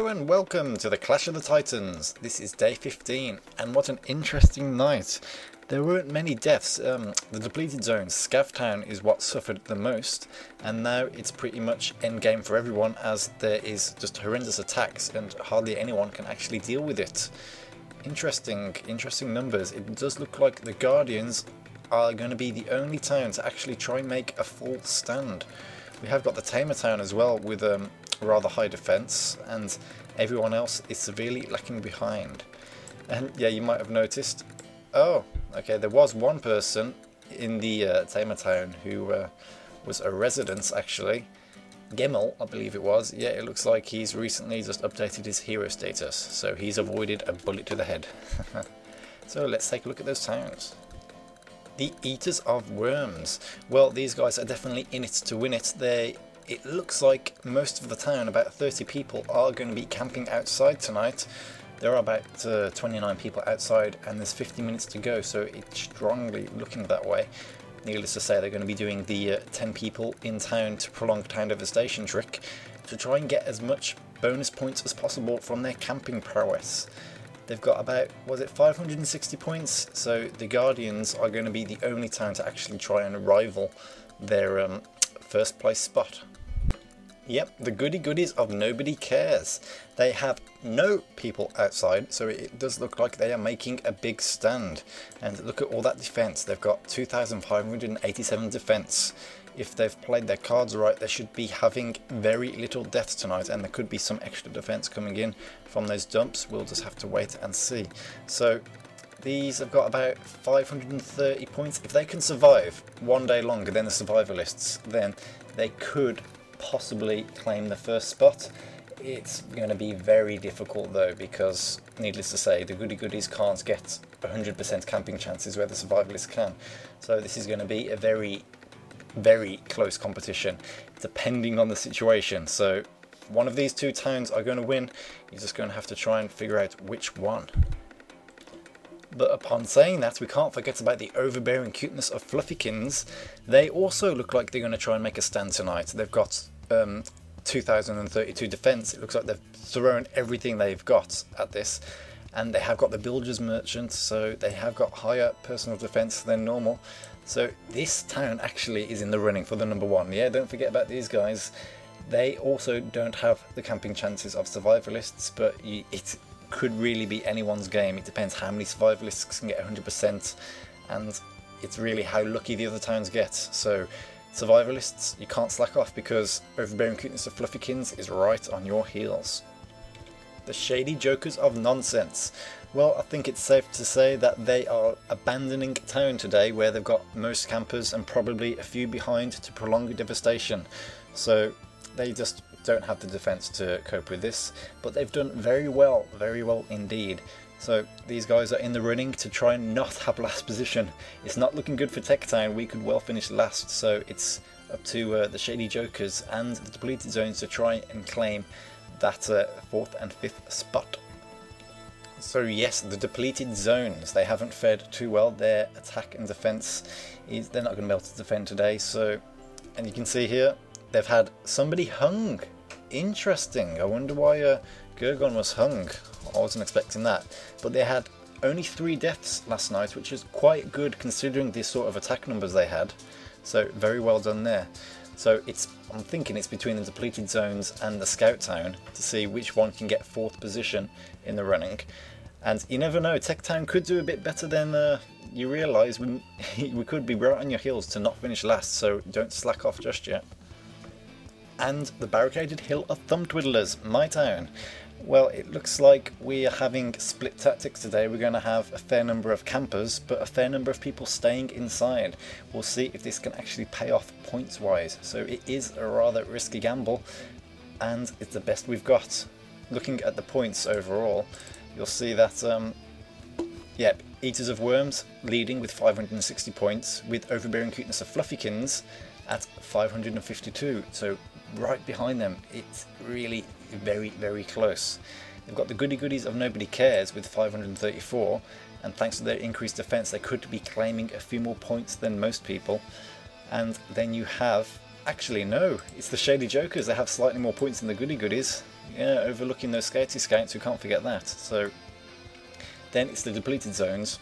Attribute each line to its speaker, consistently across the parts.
Speaker 1: and welcome to the Clash of the Titans. This is day 15 and what an interesting night. There weren't many deaths. The depleted zones, TechTown is what suffered the most, and now it's pretty much endgame for everyone as there is just horrendous attacks and hardly anyone can actually deal with it. Interesting numbers. It does look like the Guardians are going to be the only town to actually try and make a full stand. We have got the Tamer town as well with rather high defense, and everyone else is severely lacking behind. And yeah, you might have noticed, oh okay, there was one person in the Tamer town who was a resident actually. Gemmel, I believe it was. Yeah, it looks like he's recently just updated his hero status, so he's avoided a bullet to the head. So let's take a look at those towns. The Eaters of Worms. Well, these guys are definitely in it to win it. It looks like most of the town, about 30 people, are going to be camping outside tonight. There are about 29 people outside and there's 50 minutes to go, so it's strongly looking that way. Needless to say, they're going to be doing the 10 people in town to prolong town devastation trick to try and get as much bonus points as possible from their camping prowess. They've got about, was it 560 points? So the Guardians are going to be the only town to actually try and rival their first place spot. Yep, the goody goodies of nobody cares. They have no people outside, so it does look like they are making a big stand. And look at all that defense. They've got 2,587 defense. If they've played their cards right, they should be having very little death tonight, and there could be some extra defense coming in from those dumps. We'll just have to wait and see. So these have got about 530 points. If they can survive one day longer than the survivalists, then they could possibly claim the first spot. It's going to be very difficult though, because needless to say, the goody goodies can't get 100% camping chances where the survivalists can. So this is going to be a very close competition depending on the situation. So one of these two towns are going to win. You're just going to have to try and figure out which one. But upon saying that, we can't forget about the overbearing cuteness of Fluffykins. They also look like they're going to try and make a stand tonight. They've got 2,032 defense. It looks like they've thrown everything they've got at this. And they have got the Bilger's Merchant, so they have got higher personal defense than normal. So this town actually is in the running for the number one. Yeah, don't forget about these guys. They also don't have the camping chances of survivalists, but it could really be anyone's game. It depends how many survivalists can get 100%, and it's really how lucky the other towns get. So survivalists, you can't slack off, because overbearing cuteness of Fluffykins is right on your heels. The Shady Jokers of Nonsense. Well, I think it's safe to say that they are abandoning town today, where they've got most campers and probably a few behind to prolong the devastation. So they just don't have the defense to cope with this, but they've done very well indeed. So these guys are in the running to try and not have last position. It's not looking good for TechTown. We could well finish last, so it's up to the Shady Jokers and the depleted zones to try and claim that 4th and 5th spot. So yes, the depleted zones, they haven't fared too well. Their attack and defense they're not going to be able to defend today. So, and you can see here they've had somebody hung. Interesting. I wonder why Gurgon was hung. I wasn't expecting that. But they had only 3 deaths last night, which is quite good considering the sort of attack numbers they had. So very well done there. So I'm thinking it's between the depleted zones and the scout town to see which one can get 4th position in the running. And you never know, TechTown could do a bit better than you realise. We could be right on your heels to not finish last, so don't slack off just yet. And the Barricaded Hill of Thumb Twiddlers, my town. Well, it looks like we are having split tactics today. We're going to have a fair number of campers, but a fair number of people staying inside. We'll see if this can actually pay off points wise. So it is a rather risky gamble, and it's the best we've got. Looking at the points overall, you'll see that yep, Eaters of Worms leading with 560 points, with Overbearing Cuteness of Fluffykins at 552. So right behind them, it's really very close. They've got the goody goodies of Nobody Cares with 534, and thanks to their increased defense, they could be claiming a few more points than most people. And then you have, actually no, it's the Shady Jokers. They have slightly more points than the goody goodies. Yeah, overlooking those scouty scouts, we can't forget that. So then it's the depleted zones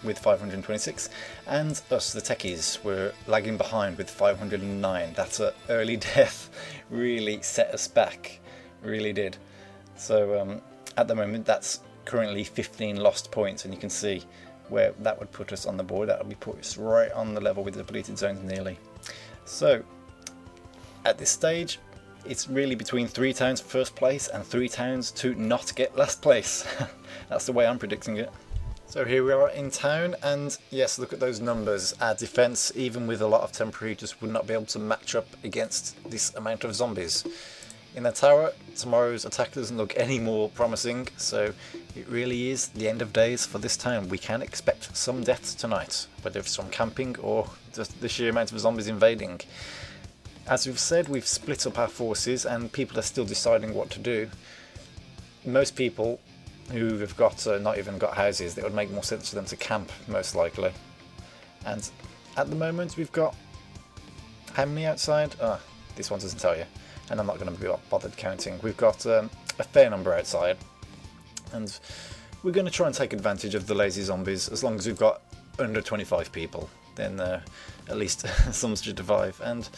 Speaker 1: with 526, and us, the techies, were lagging behind with 509. That's an early death, really set us back, really did. So at the moment that's currently 15 lost points, and you can see where that would put us on the board. That would be put us right on the level with the depleted zones nearly. So at this stage it's really between 3 towns for first place and 3 towns to not get last place. That's the way I'm predicting it. So here we are in town, and yes, look at those numbers. Our defence, even with a lot of temporary, just would not be able to match up against this amount of zombies. In the tower, tomorrow's attack doesn't look any more promising, so it really is the end of days for this town. We can expect some deaths tonight, whether it's from camping or just the sheer amount of zombies invading. As we've said, we've split up our forces and people are still deciding what to do. Most people who have got not even got houses, it would make more sense for them to camp, most likely. And at the moment we've got how many outside? This one doesn't tell you, and I'm not going to be bothered counting. We've got a fair number outside, and we're going to try and take advantage of the lazy zombies. As long as we've got under 25 people, then at least some should survive. And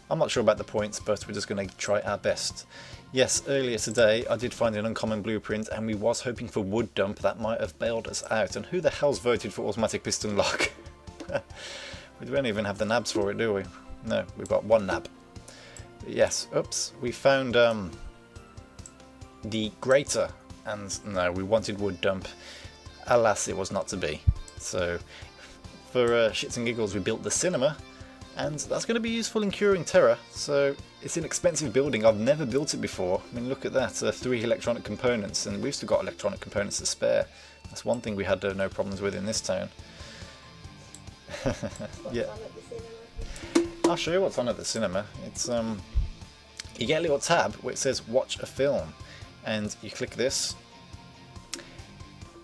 Speaker 1: I'm not sure about the points, but we're just going to try our best. Yes, earlier today I did find an uncommon blueprint, and we was hoping for wood dump. That might have bailed us out. And who the hell's voted for automatic piston lock? We don't even have the nabs for it, do we? No, we've got 1 nab. Yes, oops, we found the grater, and no, we wanted wood dump. Alas, it was not to be. So for shits and giggles, we built the cinema, and that's going to be useful in curing terror. So it's an expensive building. I've never built it before. I mean, look at that, 3 electronic components, and we've still got electronic components to spare. That's one thing we had no problems with in this town. Yeah, I'll show you what's on at the cinema. It's you get a little tab where it says watch a film, and you click this.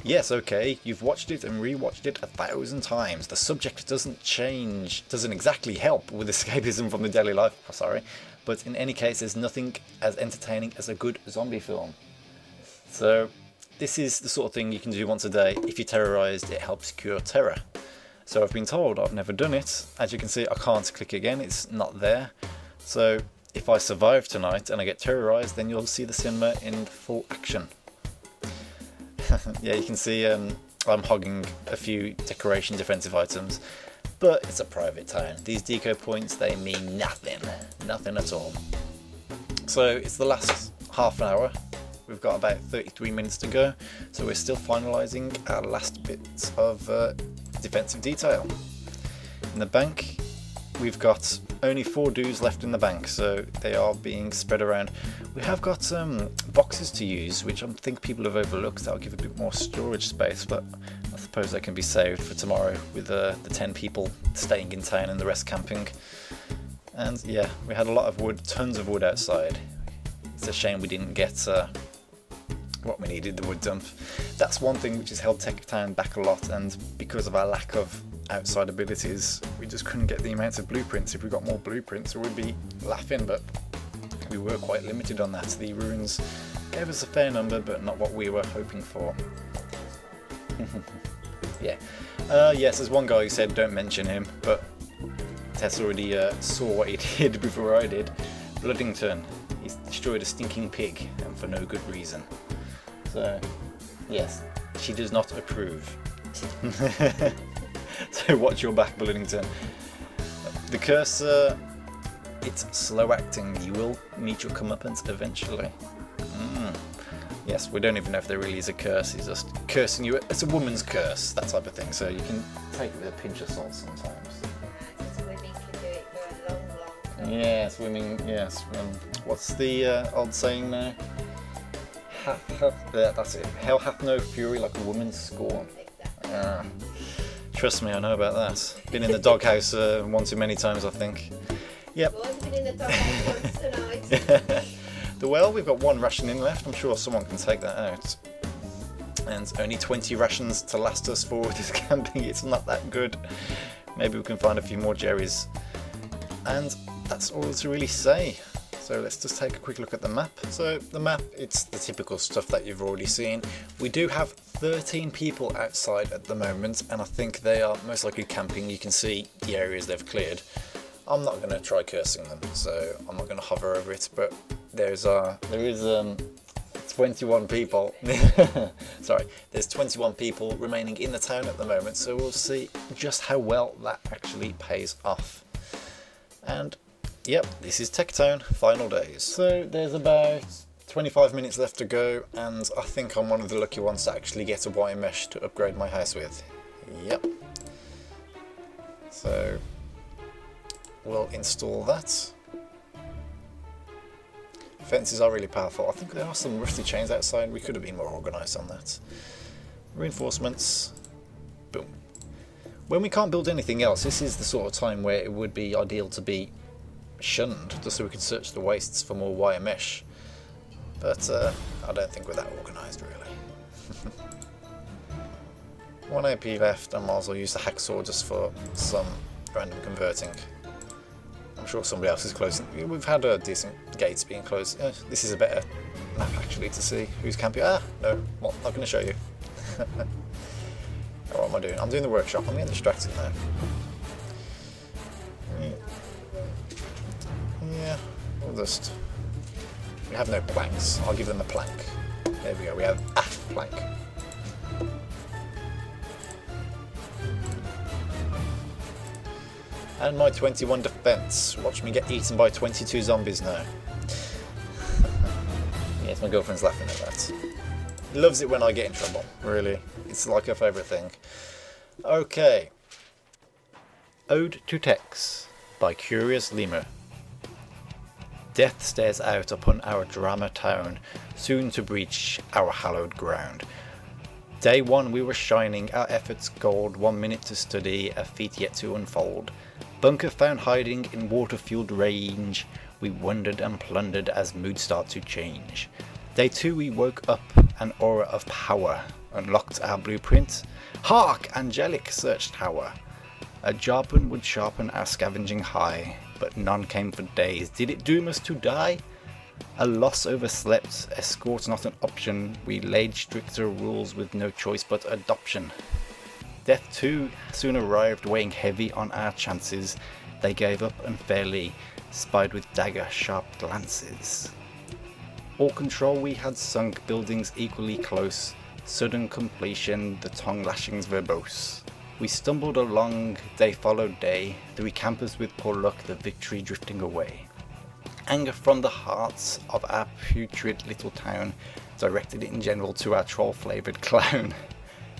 Speaker 1: Yes, okay, you've watched it and rewatched it 1,000 times. The subject doesn't change, doesn't exactly help with escapism from the daily life, sorry, but in any case there's nothing as entertaining as a good zombie film. So this is the sort of thing you can do once a day. If you're terrorised, it helps cure terror. So I've been told, I've never done it. As you can see, I can't click again, it's not there. So if I survive tonight and I get terrorised, then you'll see the cinema in full action. Yeah, you can see I'm hogging a few decoration defensive items, but it's a private town. These deco points, they mean nothing. Nothing at all. So it's the last half an hour. We've got about 33 minutes to go, so we're still finalising our last bits of defensive detail. In the bank, we've got only 4 dues left in the bank, so they are being spread around. We have got boxes to use, which I think people have overlooked. That'll give a bit more storage space, but I suppose they can be saved for tomorrow with the 10 people staying in town and the rest camping. And yeah, we had a lot of wood, tons of wood outside. It's a shame we didn't get what we needed, the wood dump. That's one thing which has held TechTown back a lot, and because of our lack of outside abilities, we just couldn't get the amounts of blueprints. If we got more blueprints, we would be laughing, but we were quite limited on that. The ruins gave us a fair number, but not what we were hoping for. Yeah. Yes, there's one guy who said don't mention him, but Tess already saw what he did before I did. Bloodington, he's destroyed a stinking pig, and for no good reason. So, yes, she does not approve. So watch your back, Bloodington. The curse, it's slow acting. You will meet your comeuppance eventually. Yes, we don't even know if there really is a curse. He's just cursing you. It's a woman's curse, that type of thing. So you can take it with a pinch of salt sometimes.
Speaker 2: Women can do it for a long, long time.
Speaker 1: Yes, women, yes. What's the old saying now? That's it. Hell hath no fury like a woman's scorn.
Speaker 2: Exactly.
Speaker 1: Trust me, I know about that. Been in the doghouse one too many times, I think. Yep.
Speaker 2: I've been in the doghouse once tonight.
Speaker 1: Well, we've got 1 rationing left. I'm sure someone can take that out. And only 20 rations to last us for this camping. It's not that good. Maybe we can find a few more Jerrys. And that's all to really say. So let's just take a quick look at the map. So the map, it's the typical stuff that you've already seen. We do have 13 people outside at the moment, and I think they are most likely camping. You can see the areas they've cleared. I'm not going to try cursing them, so I'm not going to hover over it, but there is 21 people. Sorry, there's 21 people remaining in the town at the moment, so we'll see just how well that actually pays off. And yep, this is TechTown, final days. So there's about 25 minutes left to go, and I think I'm one of the lucky ones to actually get a wire mesh to upgrade my house with. Yep. So we'll install that. Fences are really powerful. I think there are some rusty chains outside. We could have been more organised on that. Reinforcements. Boom. When we can't build anything else, this is the sort of time where it would be ideal to be shunned, just so we can search the wastes for more wire mesh. But I don't think we're that organised, really. 1 AP left, I might as well use the hacksaw just for some random converting. I'm sure somebody else is closing. We've had decent gates being closed. This is a better map actually to see who's camping. Ah, no, well, I'm not going to show you. Oh, what am I doing? I'm doing the workshop. I'm getting distracted now. Yeah, we'll just... We have no planks. I'll give them a plank. There we go. We have a plank. And my 21 defense. Watch me get eaten by 22 zombies now. Yes, my girlfriend's laughing at that. Loves it when I get in trouble, really. It's like her favourite thing. Okay. Ode to Tex by Curious Lemur. Death stares out upon our drama town, soon to breach our hallowed ground. Day one we were shining, our efforts gold, 1 minute to study, a feat yet to unfold. Bunker found hiding in water-fueled range, we wondered and plundered as mood start to change. Day two we woke up, an aura of power, unlocked our blueprint. Hark! Angelic search tower. A Jarpen would sharpen our scavenging high, but none came for days. Did it doom us to die? A loss overslept, escort not an option. We laid stricter rules with no choice but adoption. Death too soon arrived, weighing heavy on our chances. They gave up unfairly, spied with dagger sharp glances. All control we had sunk, buildings equally close. Sudden completion, the tongue lashings verbose. We stumbled along, day followed day, 3 campers with poor luck, the victory drifting away. Anger from the hearts of our putrid little town, directed in general to our troll-flavoured clown.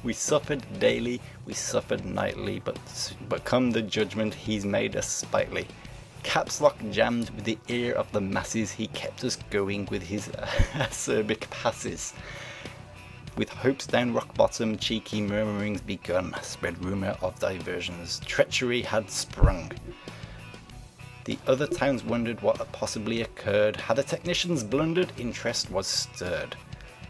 Speaker 1: We suffered daily, we suffered nightly, but come the judgment he's made us spitely. Caps lock jammed with the ear of the masses, he kept us going with his acerbic passes. With hopes down rock bottom, cheeky murmurings begun, spread rumour of diversions, treachery had sprung. The other towns wondered what had possibly occurred, had the technicians blundered, interest was stirred.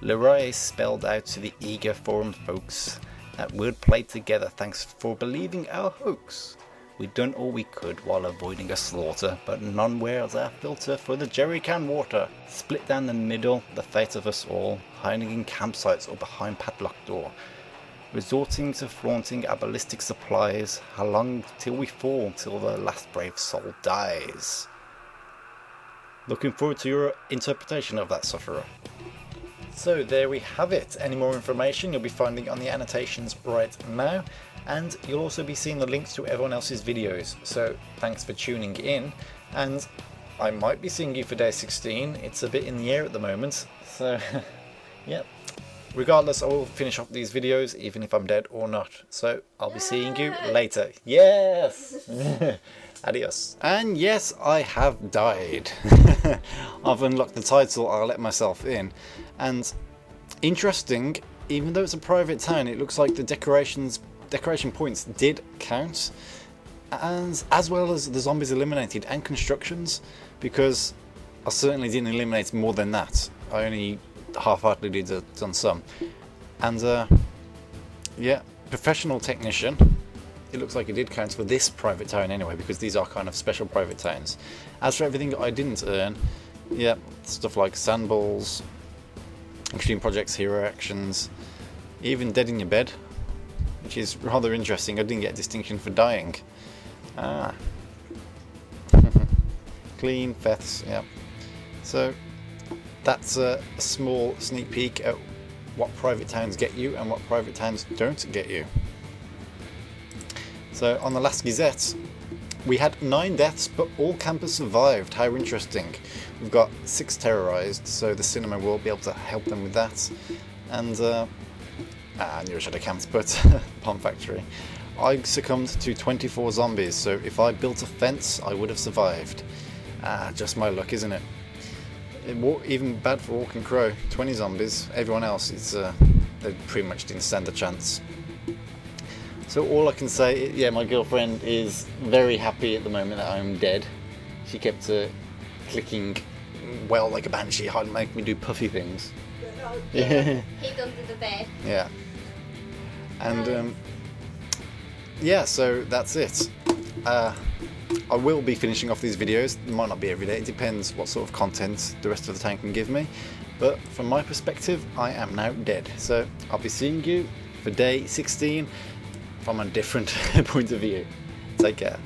Speaker 1: Leroy spelled out to the eager forum folks that we'd play together, thanks for believing our hoax. We'd done all we could while avoiding a slaughter, but none wears our filter for the jerry can water. Split down the middle, the fate of us all, hiding in campsites or behind padlocked door. Resorting to flaunting our ballistic supplies, how long till we fall, till the last brave soul dies? Looking forward to your interpretation of that, sufferer. So there we have it. Any more information you'll be finding on the annotations right now, and you'll also be seeing the links to everyone else's videos. So thanks for tuning in, and I might be seeing you for day 16. It's a bit in the air at the moment, so yeah. Regardless, I will finish off these videos even if I'm dead or not. So I'll be seeing you later. Yes! Adios. And yes, I have died. I've unlocked the title, I'll let myself in. And interesting, even though it's a private town, it looks like the decoration points did count. And as well as the zombies eliminated and constructions, because I certainly didn't eliminate more than that. I only half-heartedly done some. And yeah, professional technician. It looks like it did count for this private town anyway, because these are kind of special private towns. As for everything I didn't earn, yeah, stuff like Sandballs, Extreme Projects, Hero Actions, even Dead in Your Bed, which is rather interesting. I didn't get a distinction for dying. Ah. Clean, Feths, yeah. So that's a small sneak peek at what private towns get you and what private towns don't get you. So on the last Gazette, we had 9 deaths, but all campers survived. How interesting. We've got 6 terrorized, so the cinema will be able to help them with that. And, I knew I should have camped, but Palm Factory. I succumbed to 24 zombies, so if I built a fence, I would have survived. Just my luck, isn't it? Even bad for Walking Crow, 20 zombies. Everyone else, they pretty much didn't stand a chance. So all I can say, yeah, my girlfriend is very happy at the moment that I'm dead. She kept clicking well like a banshee, hard to make me do puffy things.
Speaker 2: Yeah. Hid under the bed.
Speaker 1: Yeah. And yeah, so that's it. I will be finishing off these videos. It might not be every day, it depends what sort of content the rest of the town can give me. But from my perspective, I am now dead. So I'll be seeing you for day 16 from a different point of view. Take care.